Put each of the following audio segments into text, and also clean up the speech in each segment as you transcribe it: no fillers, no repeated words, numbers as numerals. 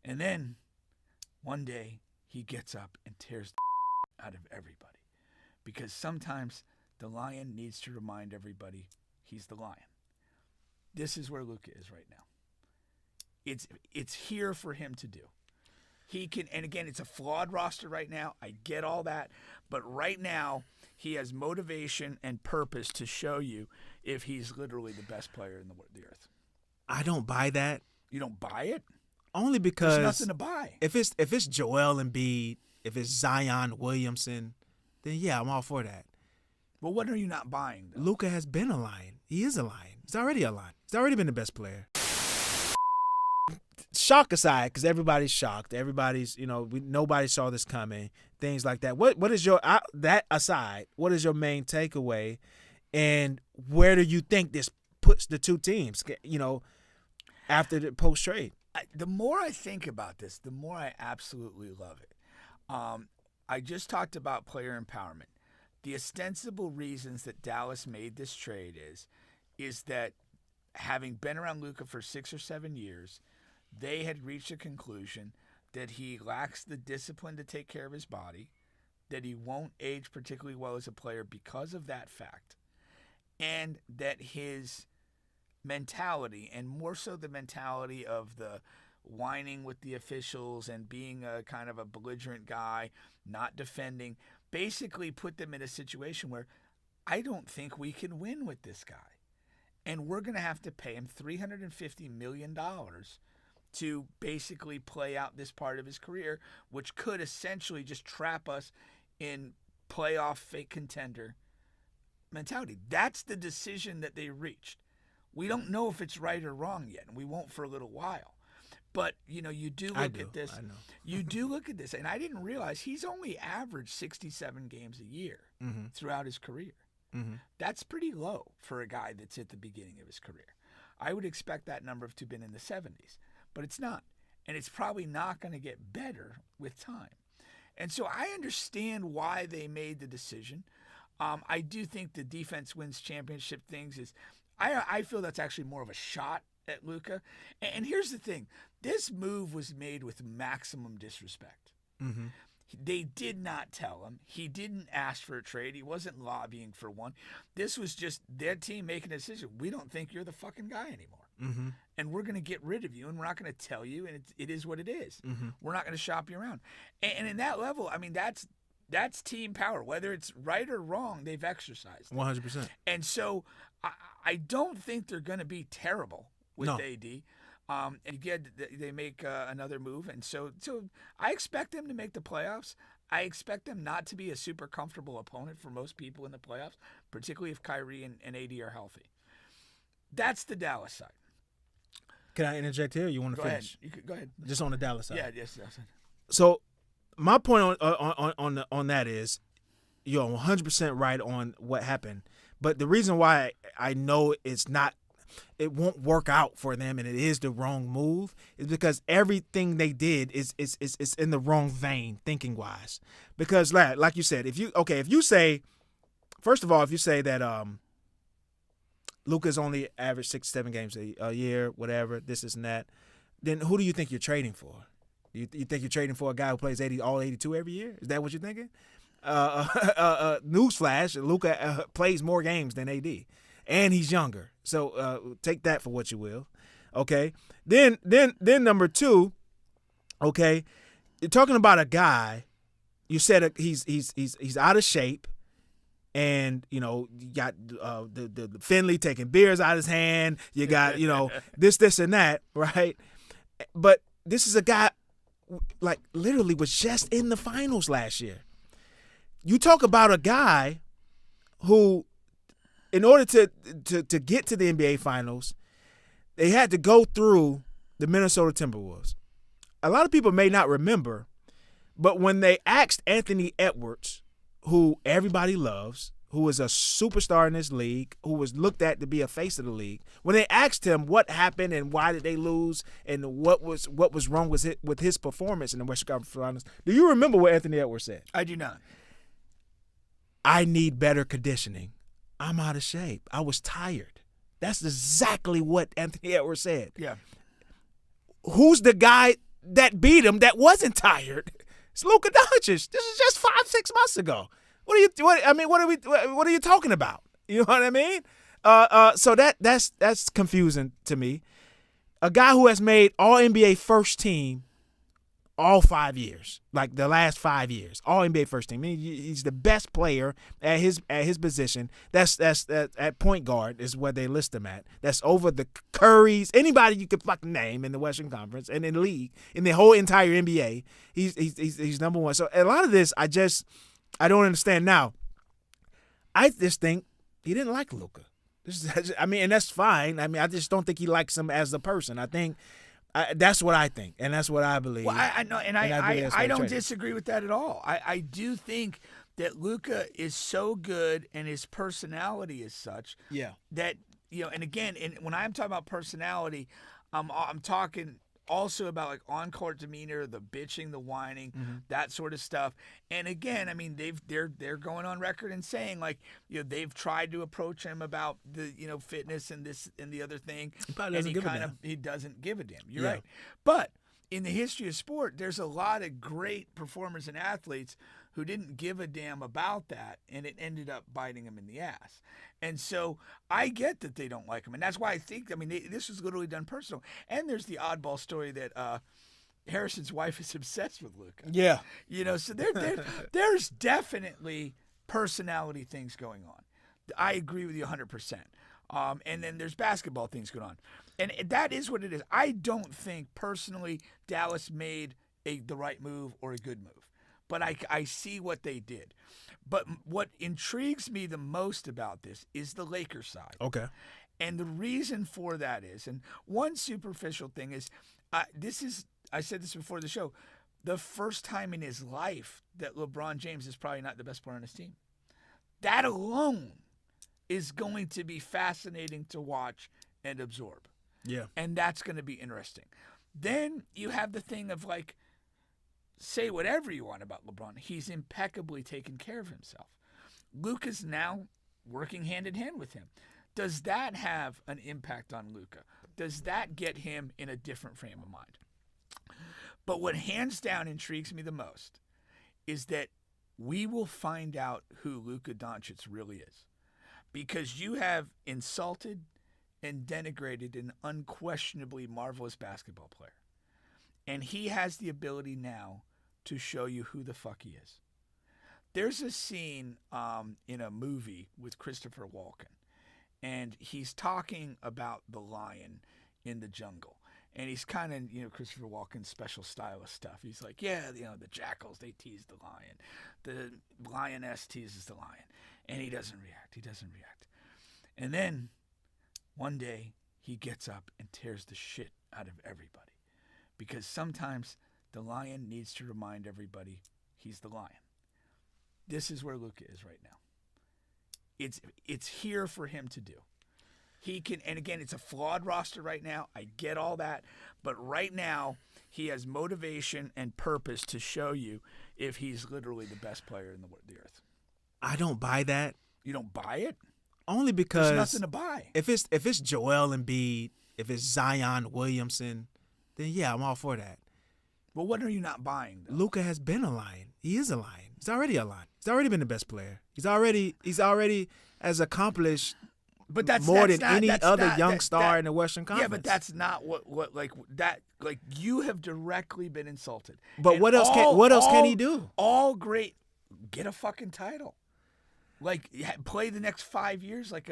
And then one day he gets up and tears the out of everybody. Because sometimes the lion needs to remind everybody he's the lion. This is where Luka is right now. It's here for him to do. He can, and again, it's a flawed roster right now. I get all that. But right now, he has motivation and purpose to show you if he's literally the best player in the earth. I don't buy that. You don't buy it? Only because there's nothing to buy. If it's Joel Embiid, if it's Zion Williamson, then yeah, I'm all for that. Well, what are you not buying, though? Luka has been a lion. He is a lion. He's already a lion. He's already been the best player. Shock aside, because everybody's shocked. Everybody's, nobody saw this coming. Things like that. What is your that aside? What is your main takeaway, and where do you think this puts the two teams? After the post trade. The more I think about this, the more I absolutely love it. I just talked about player empowerment. The ostensible reasons that Dallas made this trade is that having been around Luka for 6 or 7 years, they had reached a conclusion that he lacks the discipline to take care of his body, that he won't age particularly well as a player because of that fact, and that his mentality, and more so the mentality of the whining with the officials and being a kind of a belligerent guy, not defending, basically put them in a situation where I don't think we can win with this guy. And we're going to have to pay him $350 million to basically play out this part of his career, which could essentially just trap us in playoff fake contender mentality. That's the decision that they reached. We don't know if it's right or wrong yet, and we won't for a little while. But, you do look at this. I know. You do look at this, and I didn't realize he's only averaged 67 games a year throughout his career. Mm-hmm. That's pretty low for a guy that's at the beginning of his career. I would expect that number to have been in the 70s, but it's not. And it's probably not going to get better with time. And so I understand why they made the decision. I do think the defense wins championship things is I feel that's actually more of a shot at Luka. And here's the thing. This move was made with maximum disrespect. Mm-hmm. They did not tell him. He didn't ask for a trade. He wasn't lobbying for one. This was just their team making a decision. We don't think you're the fucking guy anymore. Mm-hmm. And we're going to get rid of you, and we're not going to tell you, and it is what it is. Mm-hmm. We're not going to shop you around. And in that level, I mean, that's team power. Whether it's right or wrong, they've exercised 100%. And so I don't think they're going to be terrible with AD. And again, they make another move. And so I expect them to make the playoffs. I expect them not to be a super comfortable opponent for most people in the playoffs, particularly if Kyrie and AD are healthy. That's the Dallas side. Can I interject here? Or you want to finish? Go ahead. Just on the Dallas side. Yeah, yes. So my point on that is you're 100% right on what happened. But the reason why I know it won't work out for them and it is the wrong move is because everything they did is in the wrong vein thinking wise. Because like you said, if you say, first of all, if you say that Luka's only averaged 6-7 games a year, whatever, this and that, then who do you think you're trading for? You think you're trading for a guy who plays all 82 every year? Is that what you're thinking? Newsflash, Luka plays more games than AD. And he's younger. So take that for what you will. Okay. Then number two, okay, you're talking about a guy, you said he's out of shape, and you got the Finley taking beers out of his hand. You got, this and that, right? But this is a guy like literally was just in the finals last year. You talk about a guy who, in order to get to the NBA Finals, they had to go through the Minnesota Timberwolves. A lot of people may not remember, but when they asked Anthony Edwards, who everybody loves, who is a superstar in this league, who was looked at to be a face of the league, when they asked him what happened and why did they lose and what was wrong with his performance in the Western Conference Finals, do you remember what Anthony Edwards said? I do not. I need better conditioning. I'm out of shape. I was tired. That's exactly what Anthony Edwards said. Yeah. Who's the guy that beat him that wasn't tired. It's Luka Doncic. This is just 5-6 months ago. What are you talking about? You know what I mean? So that's confusing to me. A guy who has made All NBA first team all 5 years, like the last 5 years, All NBA first team. I mean, he's the best player at his position. That's at point guard is where they list him at. That's over the Currys, anybody you could fucking name in the Western Conference and in the league, in the whole entire NBA. He's number one. So a lot of this, I don't understand. Now, I just think he didn't like Luka. And that's fine. I mean, I just don't think he likes him as a person. I think. That's what I think, and that's what I believe. Well, I know, and I don't disagree with that at all. I do think that Luka is so good, and his personality is such that and again, when I'm talking about personality, I'm talking also about like on-court demeanor, the bitching, the whining, that sort of stuff. And again, I mean, they're going on record and saying like, they've tried to approach him about the fitness and this and the other thing, and he doesn't give a damn. You're right, but in the history of sport, there's a lot of great performers and athletes who didn't give a damn about that, and it ended up biting them in the ass. And so I get that they don't like him, and that's why I think, this was literally done personal. And there's the oddball story that Harrison's wife is obsessed with Luka. Yeah. So there's definitely personality things going on. I agree with you 100%. And then there's basketball things going on. And that is what it is. I don't think personally Dallas made the right move or a good move. But I see what they did. But what intrigues me the most about this is the Lakers side. Okay. And the reason for that is, and one superficial thing is, I said this before the show, the first time in his life that LeBron James is probably not the best player on his team. That alone is going to be fascinating to watch and absorb. Yeah. And that's going to be interesting. Then you have the thing of like, say whatever you want about LeBron. He's impeccably taken care of himself. Luka's now working hand in hand with him. Does that have an impact on Luka? Does that get him in a different frame of mind? But what hands down intrigues me the most is that we will find out who Luka Doncic really is. Because you have insulted and denigrated an unquestionably marvelous basketball player. And he has the ability now to show you who the fuck he is. There's a scene in a movie with Christopher Walken, and he's talking about the lion in the jungle. And he's kind of, Christopher Walken's special style of stuff. He's like, the jackals, they tease the lion. The lioness teases the lion. And he doesn't react. And then one day he gets up and tears the shit out of everybody. Because sometimes the lion needs to remind everybody he's the lion. This is where Luka is right now. It's here for him to do. He can, and again, it's a flawed roster right now. I get all that. But right now, he has motivation and purpose to show you if he's literally the best player in the earth. I don't buy that. You don't buy it? Only because there's nothing to buy. If it's Joel Embiid, if it's Zion Williamson, then yeah, I'm all for that. Well, what are you not buying, though? Luka has been a lion. He is a lion. He's already a lion. He's already been the best player. He's already as accomplished more than any other young star in the Western Conference. Yeah, but that's not what like that. Like, you have directly been insulted. But and what else can he do? All great. Get a fucking title. Like, play the next 5 years like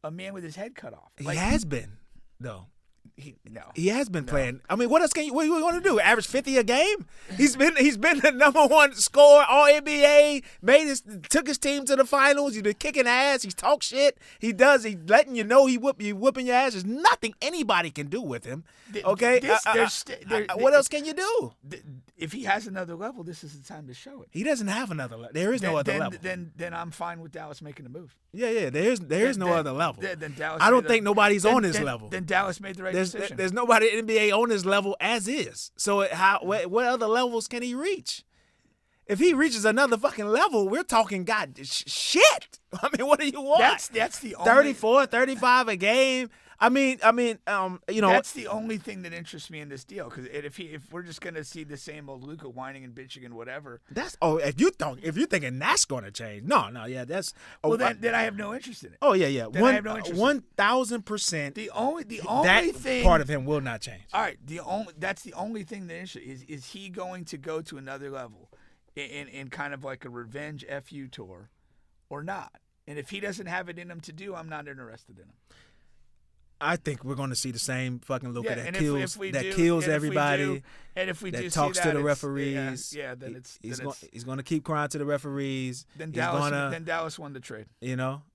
a man with his head cut off. He has been, though. He has been playing. No. I mean, what else can you want to do? Average 50 a game? He's been the number one scorer, All NBA. Took his team to the finals. He's been kicking ass. He talks shit. He's letting you know he whooping your ass. There's nothing anybody can do with him. Okay, what else can you do? If he has another level, this is the time to show it. He doesn't have another level. There is no other level. Then I'm fine with Dallas making a move. Yeah. There is no other level. Then Dallas. I don't think nobody's on his level. Then Dallas made the right decision. There's nobody in the NBA on his level as is. So what other levels can he reach? If he reaches another fucking level, we're talking shit. I mean, what do you want? That's the only 34, 35 a game. That's the only thing that interests me in this deal. Because if we're just gonna see the same old Luka whining and bitching and whatever, if you're thinking that's going to change, no, yeah, that's. Well, then I have no interest in it. Oh yeah. Then I have no interest. 1,000%. The only that thing part of him will not change. All right, that's the only thing that is he going to go to another level in kind of like a revenge FU tour or not? And if he doesn't have it in him to do, I'm not interested in him. I think we're going to see the same fucking Luka Yeah, that and kills if kills we do- everybody. and if we that do talks see to that, the referees. then He's going to keep crying to the referees. then He's Dallas won the trade.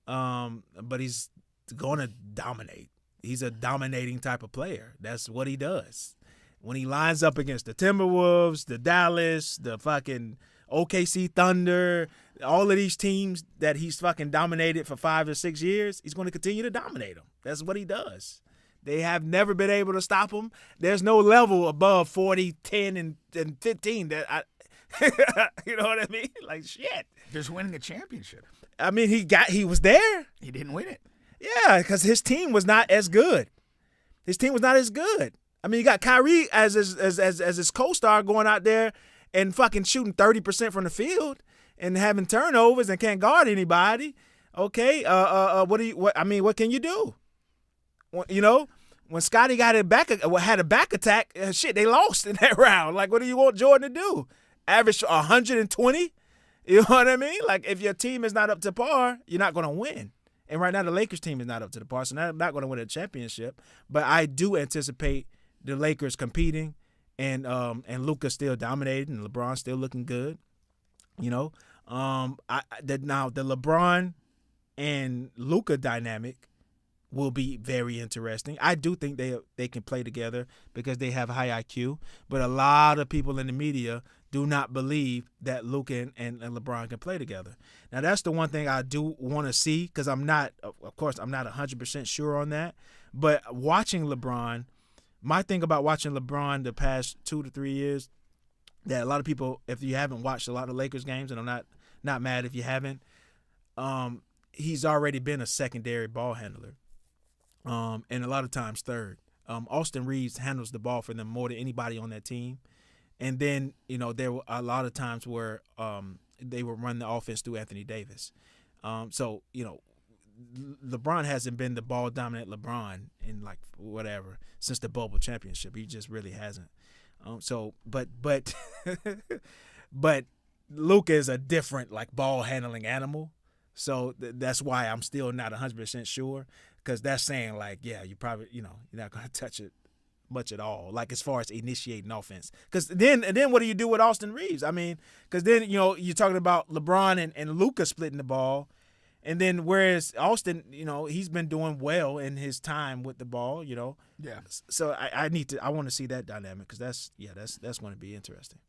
But he's going to dominate. He's a dominating type of player. That's what he does. When he lines up against the Timberwolves, the Dallas, the fucking OKC Thunder, all of these teams that he's fucking dominated for 5 or 6 years, he's going to continue to dominate them. That's what he does. They have never been able to stop him. There's no level above 40, 10, and 15 that I you know what I mean? Like shit. Just winning a championship. I mean, he was there. He didn't win it. Yeah, because his team was not as good. His team was not as good. I mean, you got Kyrie as his co-star going out there and fucking shooting 30% from the field and having turnovers and can't guard anybody. Okay, what can you do? When Scotty had a back attack, shit, they lost in that round. Like, what do you want Jordan to do? Average 120? You know what I mean? Like, if your team is not up to par, you're not going to win. And right now, the Lakers team is not up to the par, so they're not going to win a championship. But I do anticipate the Lakers competing, and Luka still dominating, and LeBron still looking good. Now the LeBron and Luka dynamic will be very interesting. I do think they can play together because they have high IQ, but a lot of people in the media do not believe that Luka and LeBron can play together. Now, that's the one thing I do want to see because I'm not 100% sure on that. But watching LeBron, my thing about watching LeBron the past 2 to 3 years, that a lot of people, if you haven't watched a lot of Lakers games, and I'm not mad if you haven't, he's already been a secondary ball handler, and a lot of times third. Austin Reeves handles the ball for them more than anybody on that team. And then, there were a lot of times where they would run the offense through Anthony Davis. So, LeBron hasn't been the ball dominant LeBron in since the Bubble championship. He just really hasn't. But Luka is a different ball handling animal. So that's why I'm still not 100% sure, because that's saying you probably you're not gonna touch it much at all, as far as initiating offense. Because then what do you do with Austin Reeves? I mean, because then you're talking about LeBron and Luka splitting the ball, and then whereas Austin, he's been doing well in his time with the ball, Yeah. So I want to see that dynamic because that's going to be interesting.